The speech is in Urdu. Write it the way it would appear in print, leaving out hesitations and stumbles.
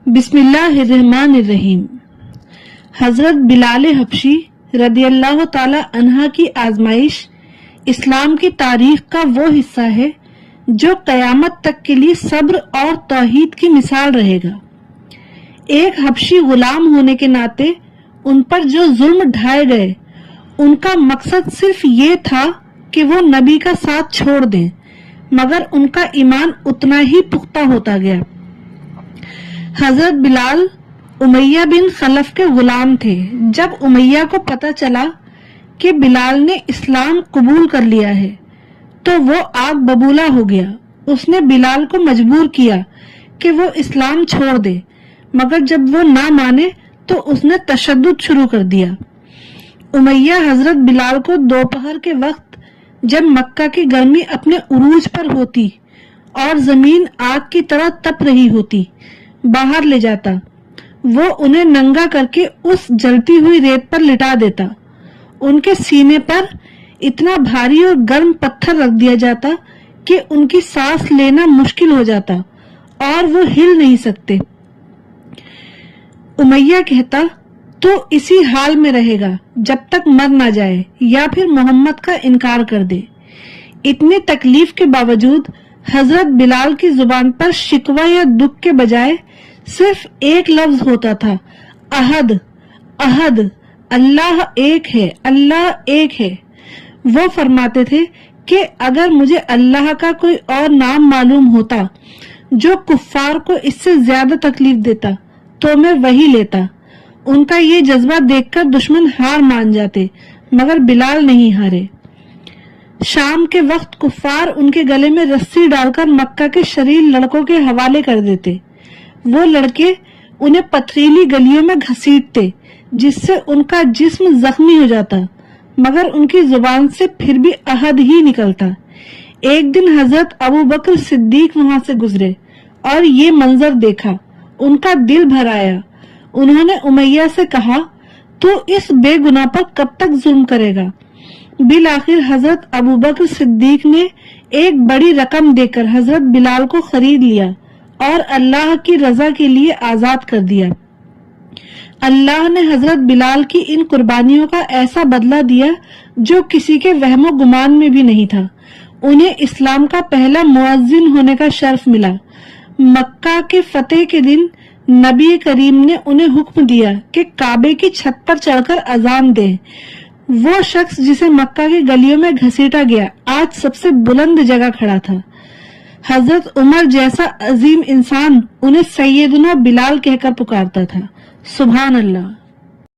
بسم اللہ الرحمن الرحیم۔ حضرت بلال حبشی رضی اللہ تعالی عنہ کی آزمائش اسلام کی تاریخ کا وہ حصہ ہے جو قیامت تک کے لیے صبر اور توحید کی مثال رہے گا۔ ایک حبشی غلام ہونے کے ناطے ان پر جو ظلم ڈھائے گئے ان کا مقصد صرف یہ تھا کہ وہ نبی کا ساتھ چھوڑ دیں، مگر ان کا ایمان اتنا ہی پختہ ہوتا گیا۔ حضرت بلال امیہ بن خلف کے غلام تھے۔ جب امیہ کو پتہ چلا کہ بلال نے اسلام قبول کر لیا ہے تو وہ آگ ببولا ہو گیا۔ اس نے بلال کو مجبور کیا کہ وہ اسلام چھوڑ دے، مگر جب وہ نہ مانے تو اس نے تشدد شروع کر دیا۔ امیہ حضرت بلال کو دوپہر کے وقت جب مکہ کی گرمی اپنے عروج پر ہوتی اور زمین آگ کی طرح تپ رہی ہوتی باہر لے جاتا، وہ انہیں ننگا کر کے اس جلتی ہوئی ریت پر لٹا دیتا۔ ان کے سینے پر اتنا بھاری اور گرم پتھر رکھ دیا جاتا کہ ان کی سانس لینا مشکل ہو جاتا اور وہ ہل نہیں سکتے۔ امیہ کہتا، تو اسی حال میں رہے گا جب تک مر نہ جائے یا پھر محمد کا انکار کر دے۔ اتنی تکلیف کے باوجود حضرت بلال کی زبان پر شکوہ یا دکھ کے بجائے صرف ایک لفظ ہوتا تھا، احد احد، اللہ ایک ہے، اللہ ایک ہے۔ وہ فرماتے تھے کہ اگر مجھے اللہ کا کوئی اور نام معلوم ہوتا جو کفار کو اس سے زیادہ تکلیف دیتا تو میں وہی لیتا۔ ان کا یہ جذبہ دیکھ کر دشمن ہار مان جاتے، مگر بلال نہیں ہارے۔ شام کے وقت کفار ان کے گلے میں رسی ڈال کر مکہ کے شریر لڑکوں کے حوالے کر دیتے۔ وہ لڑکے انہیں پتھریلی گلیوں میں گھسیٹتے جس سے ان کا جسم زخمی ہو جاتا، مگر ان کی زبان سے پھر بھی احد ہی نکلتا۔ ایک دن حضرت ابو بکر صدیق وہاں سے گزرے اور یہ منظر دیکھا، ان کا دل بھر آیا۔ انہوں نے امیہ سے کہا، تو اس بے گناہ پر کب تک ظلم کرے گا؟ بالآخر حضرت ابو بکر صدیق نے ایک بڑی رقم دے کر حضرت بلال کو خرید لیا اور اللہ کی رضا کے لیے آزاد کر دیا۔ اللہ نے حضرت بلال کی ان قربانیوں کا ایسا بدلہ دیا جو کسی کے وہم و گمان میں بھی نہیں تھا۔ انہیں اسلام کا پہلا مؤذن ہونے کا شرف ملا۔ مکہ کے فتح کے دن نبی کریم نے انہیں حکم دیا کہ کعبے کی چھت پر چڑھ کر اذان دیں۔ وہ شخص جسے مکہ کی گلیوں میں گھسیٹا گیا آج سب سے بلند جگہ کھڑا تھا۔ حضرت عمر جیسا عظیم انسان انہیں سیدنا بلال کہہ کر پکارتا تھا۔ سبحان اللہ۔